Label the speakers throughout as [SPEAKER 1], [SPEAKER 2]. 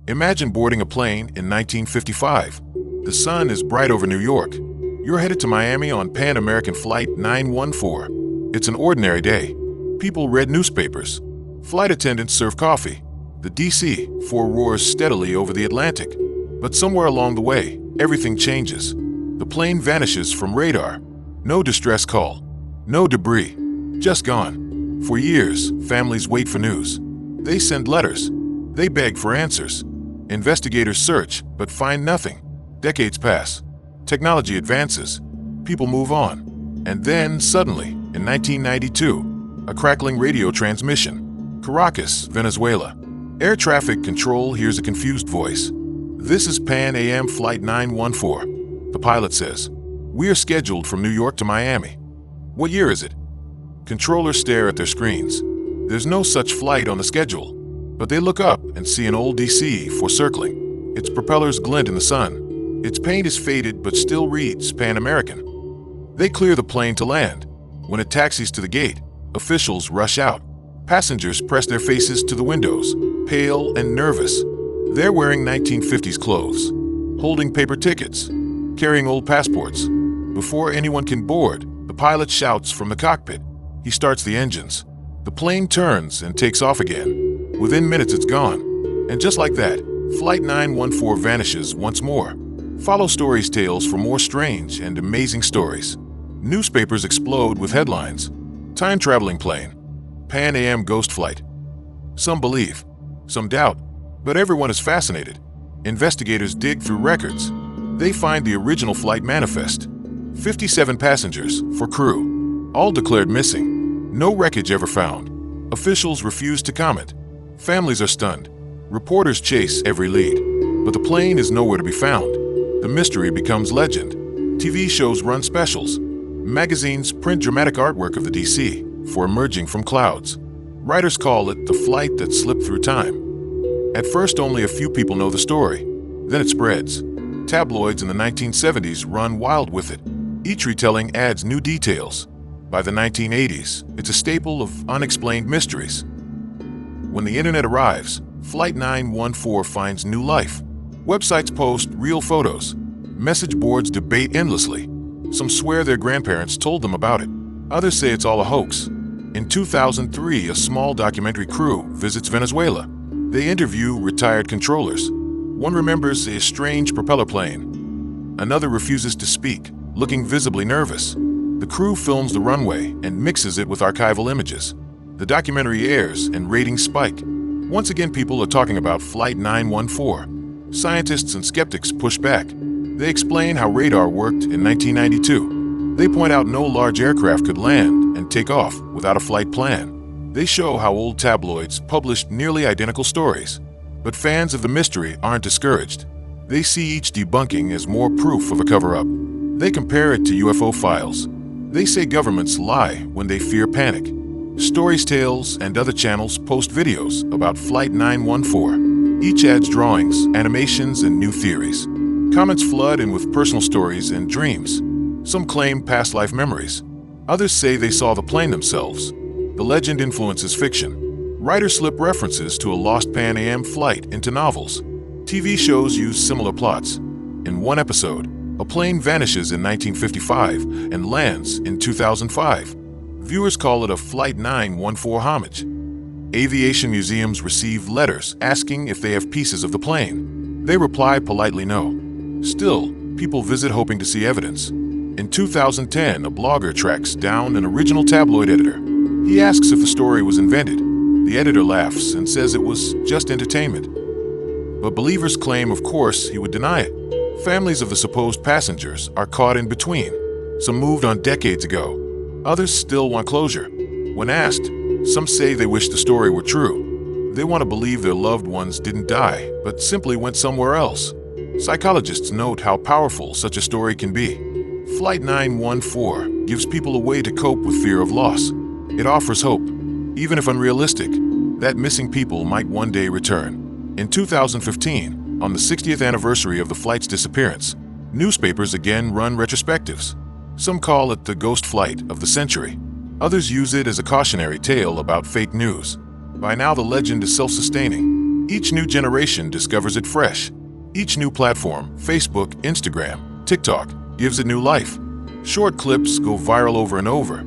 [SPEAKER 1] Imagine boarding a plane in 1955. The sun is bright over New York. You're headed to Miami on Pan American Flight 914. It's an ordinary day. People read newspapers. Flight attendants serve coffee. The DC-4 roars steadily over the Atlantic. But somewhere along the way, everything changes. The plane vanishes from radar. No distress call. No debris. Just gone. For years, families wait for news. They send letters. They beg for answers. Investigators search, but find nothing. Decades pass. Technology advances. People move on. And then, suddenly, in 1992, a crackling radio transmission. Caracas, Venezuela. Air traffic control hears a confused voice. "This is Pan AM Flight 914. The pilot says, "We are scheduled from New York to Miami." "What year is it?" Controllers stare at their screens. There's no such flight on the schedule. But they look up and see an old DC-4 circling. Its propellers glint in the sun. Its paint is faded but still reads Pan American. They clear the plane to land. When it taxis to the gate, officials rush out. Passengers press their faces to the windows, pale and nervous. They're wearing 1950s clothes, holding paper tickets, carrying old passports. Before anyone can board, the pilot shouts from the cockpit. He starts the engines. The plane turns and takes off again. Within minutes, it's gone. And just like that, Flight 914 vanishes once more. Follow Stories Tales for more strange and amazing stories. Newspapers explode with headlines. Time-traveling plane. Pan AM ghost flight. Some believe, some doubt, but everyone is fascinated. Investigators dig through records. They find the original flight manifest. 57 passengers, for crew. All declared missing. No wreckage ever found. Officials refuse to comment. Families are stunned. Reporters chase every lead. But the plane is nowhere to be found. The mystery becomes legend. TV shows run specials. Magazines print dramatic artwork of the DC for emerging from clouds. Writers call it the flight that slipped through time. At first, only a few people know the story. Then it spreads. Tabloids in the 1970s run wild with it. Each retelling adds new details. By the 1980s, it's a staple of unexplained mysteries. When the internet arrives, Flight 914 finds new life. Websites post real photos. Message boards debate endlessly. Some swear their grandparents told them about it. Others say it's all a hoax. In 2003, a small documentary crew visits Venezuela. They interview retired controllers. One remembers a strange propeller plane. Another refuses to speak, looking visibly nervous. The crew films the runway and mixes it with archival images. The documentary airs and ratings spike. Once again, people are talking about Flight 914. Scientists and skeptics push back. They explain how radar worked in 1992. They point out no large aircraft could land and take off without a flight plan. They show how old tabloids published nearly identical stories. But fans of the mystery aren't discouraged. They see each debunking as more proof of a cover-up. They compare it to UFO files. They say governments lie when they fear panic. Stories Tales and other channels post videos about Flight 914. Each adds drawings, animations, and new theories. Comments flood in with personal stories and dreams. Some claim past life memories. Others say they saw the plane themselves. The legend influences fiction. Writers slip references to a lost Pan AM flight into novels. TV shows use similar plots. In one episode, a plane vanishes in 1955 and lands in 2005. Viewers call it a Flight 914 homage. Aviation museums receive letters asking if they have pieces of the plane. They reply politely no. Still, people visit hoping to see evidence. In 2010, a blogger tracks down an original tabloid editor. He asks if the story was invented. The editor laughs and says it was just entertainment. But believers claim, of course, he would deny it. Families of the supposed passengers are caught in between. Some moved on decades ago. Others still want closure. When asked, some say they wish the story were true. They want to believe their loved ones didn't die, but simply went somewhere else. Psychologists note how powerful such a story can be. Flight 914 gives people a way to cope with fear of loss. It offers hope, even if unrealistic, that missing people might one day return. In 2015, on the 60th anniversary of the flight's disappearance, newspapers again run retrospectives. Some call it the ghost flight of the century. Others use it as a cautionary tale about fake news. By now, the legend is self-sustaining. Each new generation discovers it fresh. Each new platform, Facebook, Instagram, TikTok, gives it new life. Short clips go viral over and over.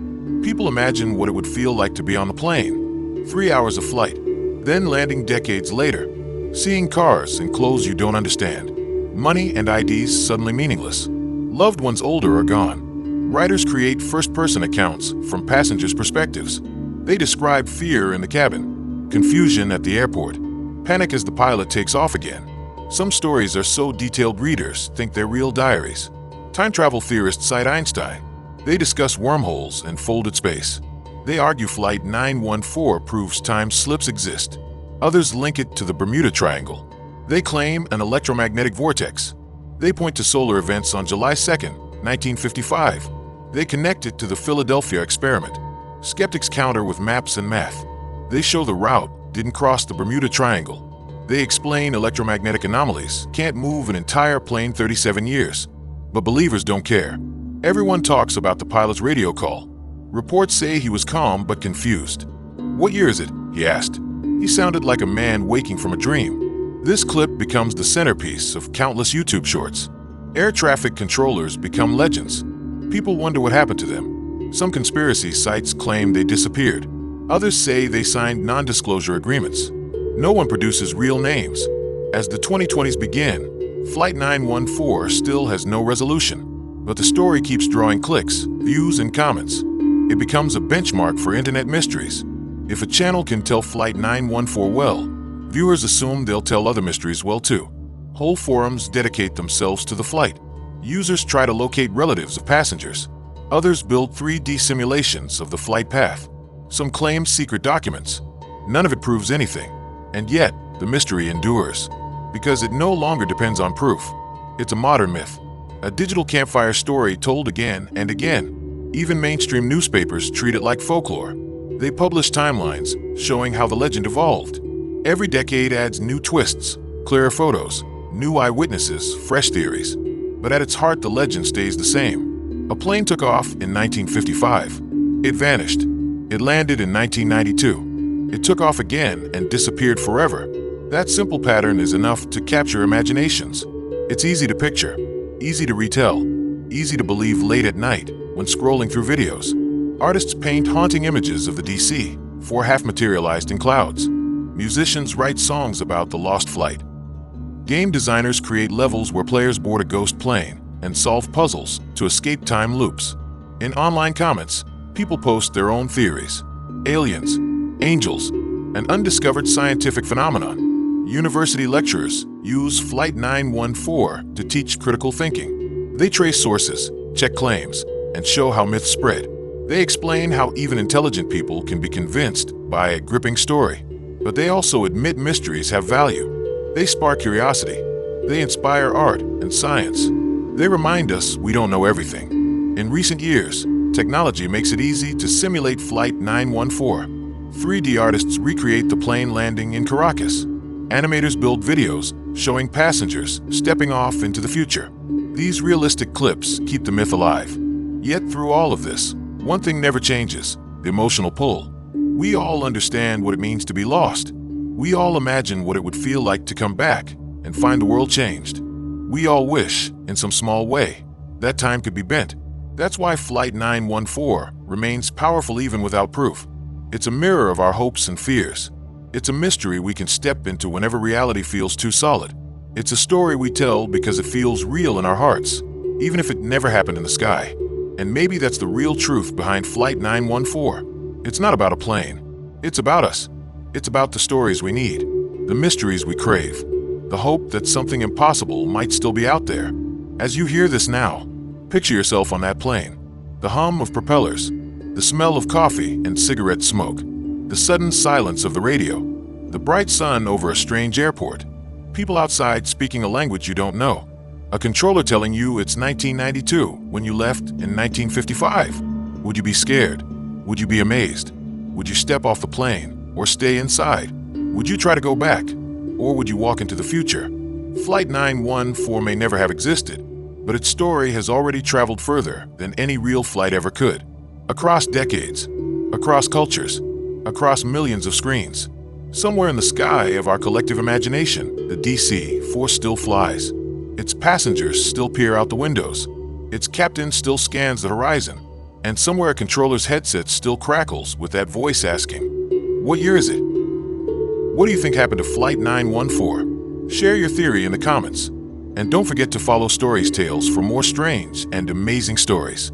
[SPEAKER 1] People imagine what it would feel like to be on the plane. 3 hours of flight, then landing decades later. Seeing cars and clothes you don't understand. Money and IDs suddenly meaningless. Loved ones older are gone. Writers create first-person accounts from passengers' perspectives. They describe fear in the cabin, confusion at the airport, panic as the pilot takes off again. Some stories are so detailed readers think they're real diaries. Time travel theorists cite Einstein. They discuss wormholes and folded space. They argue Flight 914 proves time slips exist. Others link it to the Bermuda Triangle. They claim an electromagnetic vortex. They point to solar events on July 2nd, 1955. They connect it to the Philadelphia experiment. Skeptics counter with maps and math. They show the route didn't cross the Bermuda Triangle. They explain electromagnetic anomalies can't move an entire plane 37 years. But believers don't care. Everyone talks about the pilot's radio call. Reports say he was calm but confused. "What year is it?" he asked. He sounded like a man waking from a dream. This clip becomes the centerpiece of countless YouTube shorts. Air traffic controllers become legends. People wonder what happened to them. Some conspiracy sites claim they disappeared. Others say they signed non-disclosure agreements. No one produces real names. As the 2020s begin, Flight 914 still has no resolution. But the story keeps drawing clicks, views, and comments. It becomes a benchmark for internet mysteries. If a channel can tell Flight 914 well, viewers assume they'll tell other mysteries well too. Whole forums dedicate themselves to the flight. Users try to locate relatives of passengers. Others build 3D simulations of the flight path. Some claim secret documents. None of it proves anything. And yet, the mystery endures. Because it no longer depends on proof. It's a modern myth. A digital campfire story told again and again. Even mainstream newspapers treat it like folklore. They publish timelines showing how the legend evolved. Every decade adds new twists, clearer photos, new eyewitnesses, fresh theories. But at its heart, the legend stays the same. A plane took off in 1955. It vanished. It landed in 1992. It took off again and disappeared forever. That simple pattern is enough to capture imaginations. It's easy to picture, easy to retell, easy to believe late at night when scrolling through videos. Artists paint haunting images of the DC, for half materialized in clouds. Musicians write songs about the lost flight. Game designers create levels where players board a ghost plane and solve puzzles to escape time loops. In online comments, people post their own theories. Aliens, angels, an undiscovered scientific phenomenon. University lecturers use Flight 914 to teach critical thinking. They trace sources, check claims, and show how myths spread. They explain how even intelligent people can be convinced by a gripping story. But they also admit mysteries have value. They spark curiosity. They inspire art and science. They remind us we don't know everything. In recent years, technology makes it easy to simulate Flight 914. 3D artists recreate the plane landing in Caracas. Animators build videos showing passengers stepping off into the future. These realistic clips keep the myth alive. Yet through all of this, one thing never changes: the emotional pull. We all understand what it means to be lost. We all imagine what it would feel like to come back and find the world changed. We all wish, in some small way, that time could be bent. That's why Flight 914 remains powerful even without proof. It's a mirror of our hopes and fears. It's a mystery we can step into whenever reality feels too solid. It's a story we tell because it feels real in our hearts, even if it never happened in the sky. And maybe that's the real truth behind Flight 914. It's not about a plane. It's about us. It's about the stories we need, the mysteries we crave, the hope that something impossible might still be out there. As you hear this now, picture yourself on that plane. The hum of propellers, the smell of coffee and cigarette smoke, the sudden silence of the radio, the bright sun over a strange airport, people outside speaking a language you don't know, a controller telling you it's 1992 when you left in 1955. Would you be scared? Would you be amazed? Would you step off the plane or stay inside? Would you try to go back? Or would you walk into the future? Flight 914 may never have existed, but its story has already traveled further than any real flight ever could. Across decades, across cultures, across millions of screens. Somewhere in the sky of our collective imagination, the DC-4 still flies. Its passengers still peer out the windows. Its captain still scans the horizon. And somewhere a controller's headset still crackles with that voice asking, "What year is it? What do you think happened to Flight 914? Share your theory in the comments. And don't forget to follow Stories Tales for more strange and amazing stories.